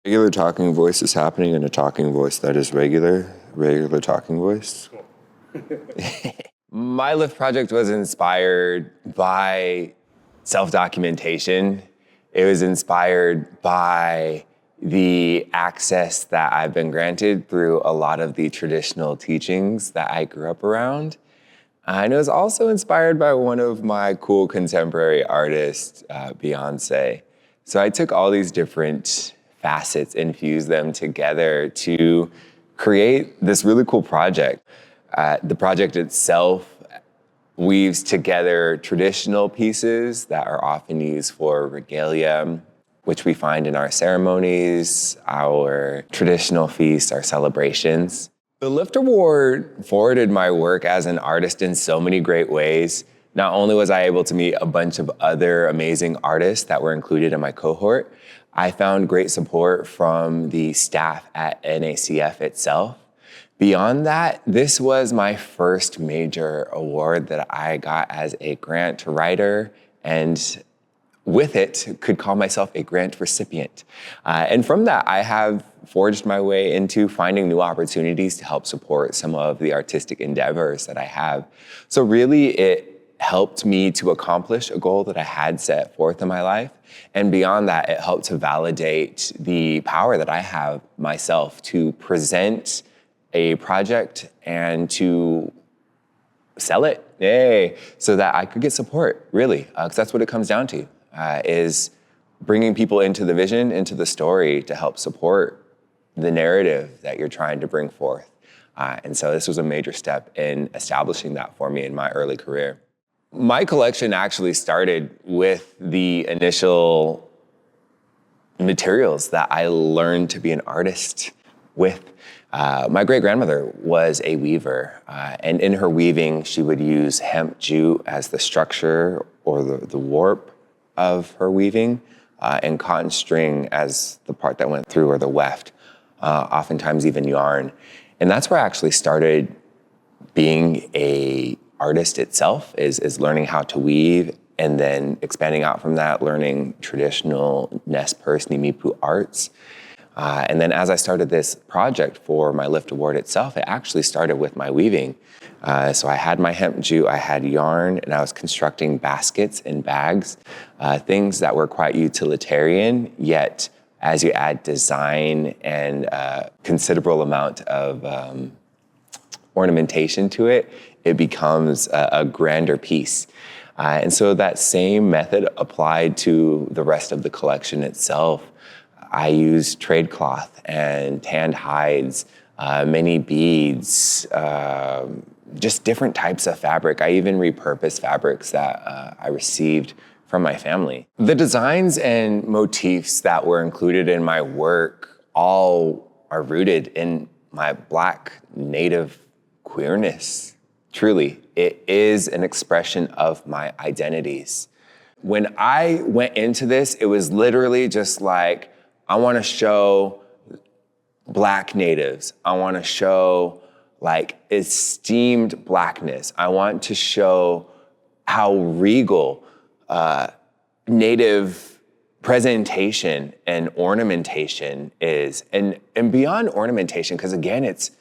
Regular talking voice is happening in a talking voice that is regular talking voice. My LIFT project was inspired by self-documentation. It was inspired by the access that I've been granted through a lot of the traditional teachings that I grew up around. And it was also inspired by one of my cool contemporary artists, Beyonce. So I took all these different facets and fused them together to create this really cool project. The project itself weaves together traditional pieces that are often used for regalia, which we find in our ceremonies, our traditional feasts, our celebrations. The LIFT Award forwarded my work as an artist in so many great ways. Not only was I able to meet a bunch of other amazing artists that were included in my cohort, I found great support from the staff at NACF itself. Beyond that, this was my first major award that I got as a grant writer, and with it, could call myself a grant recipient. And from that, I have forged my way into finding new opportunities to help support some of the artistic endeavors that I have. So really, it helped me to accomplish a goal that I had set forth in my life. And beyond that, it helped to validate the power that I have myself to present a project and to sell it, so that I could get support, really, because that's what it comes down to, is bringing people into the vision, into the story to help support the narrative that you're trying to bring forth. And so this was a major step in establishing that for me in my early career. My collection actually started with the initial materials that I learned to be an artist with. My great-grandmother was a weaver, and in her weaving, she would use hemp jute as the structure or the warp of her weaving, and cotton string as the part that went through, or the weft, oftentimes even yarn. And that's where I actually started being a artist itself, is learning how to weave, and then expanding out from that, learning traditional Nez Perce Nimipu arts. And then as I started this project for my LIFT Award itself, it actually started with my weaving. So I had my hemp jute, I had yarn, and I was constructing baskets and bags, things that were quite utilitarian, yet as you add design and considerable amount of ornamentation to it, it becomes a grander piece. And so that same method applied to the rest of the collection itself. I used trade cloth and tanned hides, many beads, just different types of fabric. I even repurposed fabrics that I received from my family. The designs and motifs that were included in my work all are rooted in my Black Native queerness. Truly, it is an expression of my identities. When I went into this, it was literally just like, I want to show Black natives. I want to show like esteemed Blackness. I want to show how regal Native presentation and ornamentation is. And beyond ornamentation, because again, it's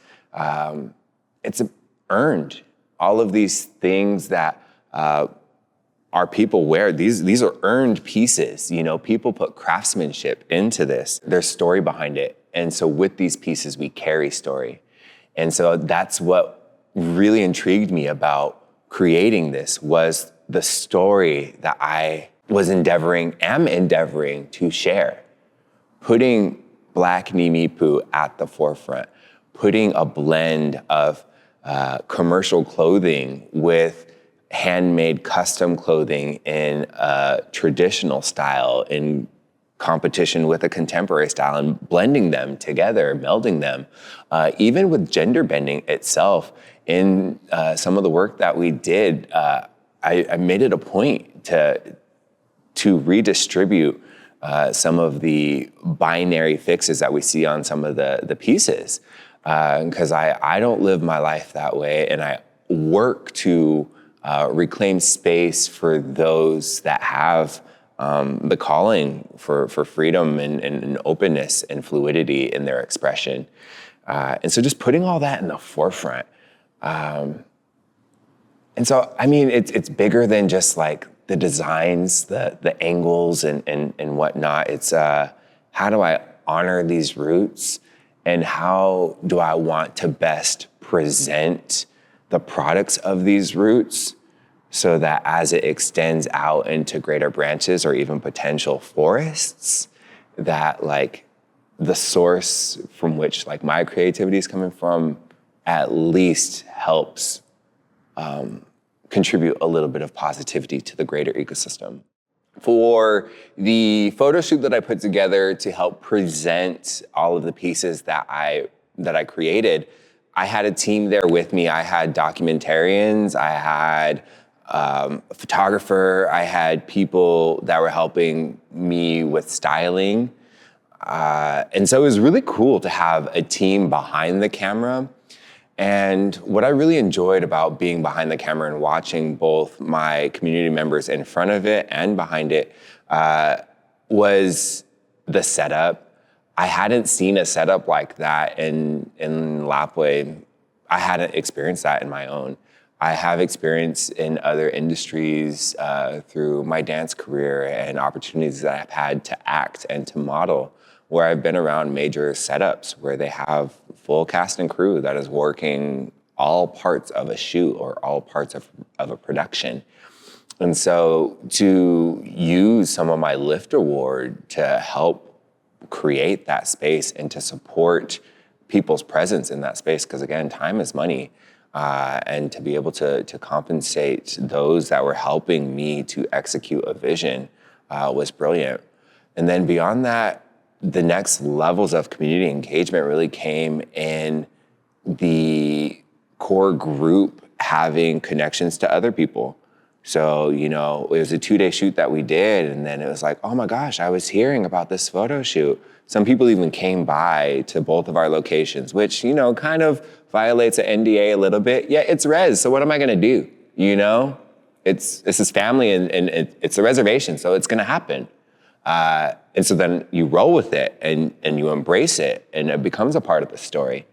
earned. All of these things that our people wear, these are earned pieces. You know, people put craftsmanship into this. There's story behind it. And so with these pieces, we carry story. And so that's what really intrigued me about creating this, was the story that I am endeavoring to share. Putting Black Nimipu at the forefront, putting a blend of commercial clothing with handmade custom clothing in a traditional style, in competition with a contemporary style, and blending them together, melding them. Even with gender bending itself, in some of the work that we did, I made it a point to redistribute some of the binary fixes that we see on some of the pieces. Because I don't live my life that way, and I work to reclaim space for those that have the calling for freedom and openness and fluidity in their expression. And so just putting all that in the forefront. And so, I mean, it's bigger than just like the designs, the angles and whatnot. It's how do I honor these roots, and how do I want to best present the products of these roots so that as it extends out into greater branches or even potential forests, that like the source from which like my creativity is coming from at least helps contribute a little bit of positivity to the greater ecosystem. For the photo shoot that I put together to help present all of the pieces that I created, I had a team there with me. I had documentarians, I had a photographer, I had people that were helping me with styling. And so it was really cool to have a team behind the camera. And what I really enjoyed about being behind the camera and watching both my community members in front of it and behind it was the setup. I hadn't seen a setup like that in Lapway. I hadn't experienced that in my own. I have experience in other industries through my dance career and opportunities that I've had to act and to model, where I've been around major setups where they have full cast and crew that is working all parts of a shoot or all parts of a production. And so to use some of my LIFT Award to help create that space and to support people's presence in that space, because again, time is money, and to be able to compensate those that were helping me to execute a vision was brilliant. And then beyond that, the next levels of community engagement really came in the core group having connections to other people. So, you know, it was a 2-day shoot that we did, and then it was like, oh my gosh, I was hearing about this photo shoot. Some people even came by to both of our locations, which, you know, kind of violates an NDA a little bit. Yeah, it's res, so what am I gonna do? You know, this is family and it's a reservation, so it's gonna happen. And so then you roll with it and you embrace it, and it becomes a part of the story.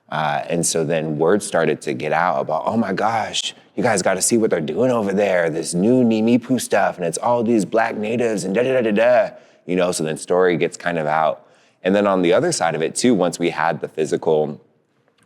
And so then word started to get out about, oh my gosh, you guys got to see what they're doing over there. This new Nimipu stuff, and it's all these Black natives and da-da-da-da-da. You know, so then story gets kind of out. And then on the other side of it too, once we had the physical,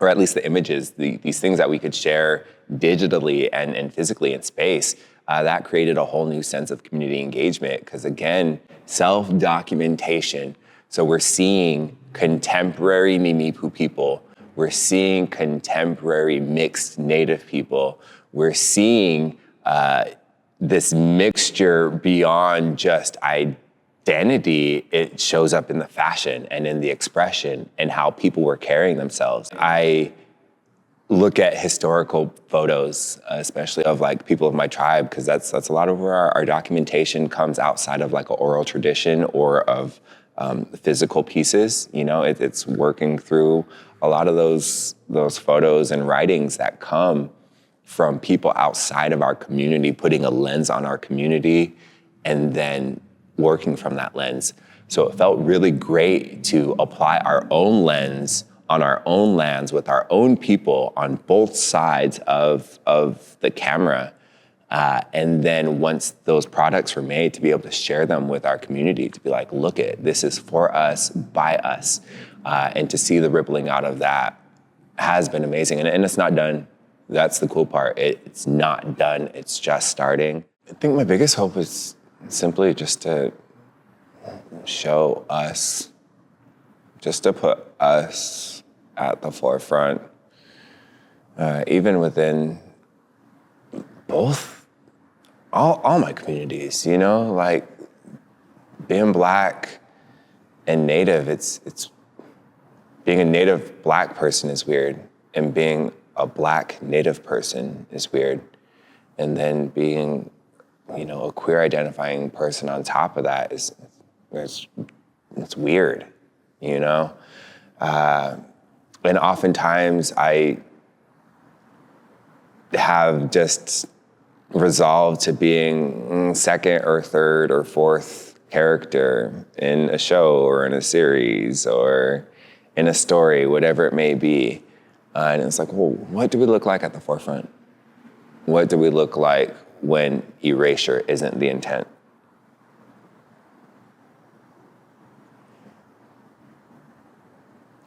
or at least the images, these things that we could share digitally and physically in space, that created a whole new sense of community engagement. Because again, self-documentation. So we're seeing contemporary Nimipu people. We're seeing contemporary mixed native people. We're seeing this mixture beyond just identity. It shows up in the fashion and in the expression and how people were carrying themselves. I look at historical photos, especially of like people of my tribe, because that's a lot of where our documentation comes outside of like an oral tradition or of physical pieces. You know, it's working through a lot of those photos and writings that come from people outside of our community, putting a lens on our community and then working from that lens. So it felt really great to apply our own lens on our own lands with our own people on both sides of the camera. And then once those products were made, to be able to share them with our community, to be like, look it, this is for us, by us. And to see the rippling out of that has been amazing. And it's not done. That's the cool part. It's not done, it's just starting. I think my biggest hope is simply just to show us, just to put us at the forefront, even within both, all my communities, you know, like being Black and Native, it's being a Native Black person is weird, and being a Black Native person is weird. And then being, you know, a queer identifying person on top of that it's weird, you know? And oftentimes I have just resolve to being second or third or fourth character in a show or in a series or in a story, whatever it may be. And it's like, well, what do we look like at the forefront? What do we look like when erasure isn't the intent?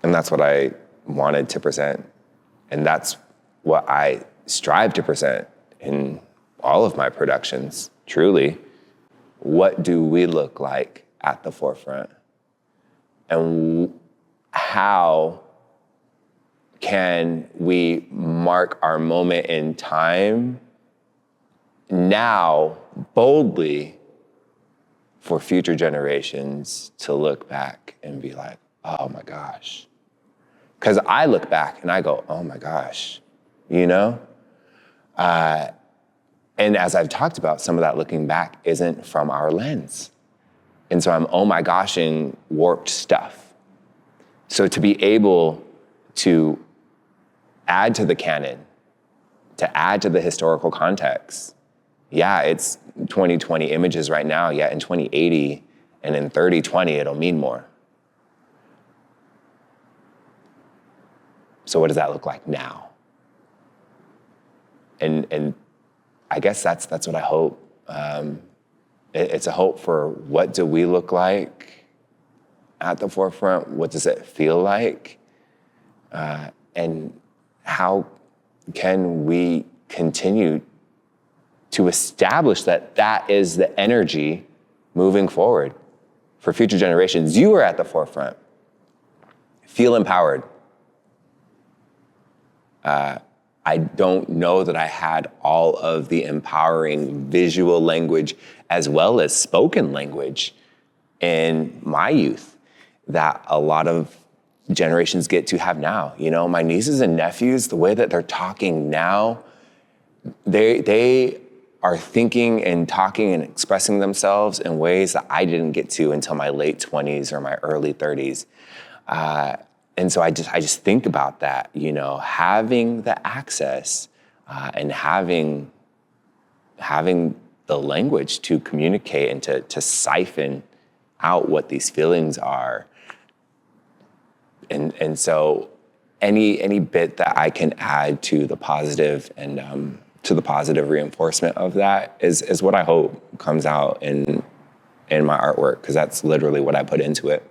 And that's what I wanted to present. And that's what I strive to present in all of my productions, truly. What do we look like at the forefront? And how can we mark our moment in time now boldly for future generations to look back and be like, oh my gosh. Because I look back and I go, oh my gosh, you know? And as I've talked about, some of that looking back isn't from our lens. And so I'm oh my goshing warped stuff. So to be able to add to the canon, to add to the historical context, yeah, it's 2020 images right now, yet in 2080 and in 3020, it'll mean more. So what does that look like now? And I guess that's what I hope. It's a hope for what do we look like at the forefront? What does it feel like? And how can we continue to establish that that is the energy moving forward for future generations? You are at the forefront. Feel empowered. I don't know that I had all of the empowering visual language as well as spoken language in my youth that a lot of generations get to have now. You know, my nieces and nephews, the way that they're talking now, they are thinking and talking and expressing themselves in ways that I didn't get to until my late 20s or my early 30s. And so I just think about that, you know, having the access and having the language to communicate and to siphon out what these feelings are. And so any bit that I can add to the positive and to the positive reinforcement of that is what I hope comes out in my artwork, because that's literally what I put into it.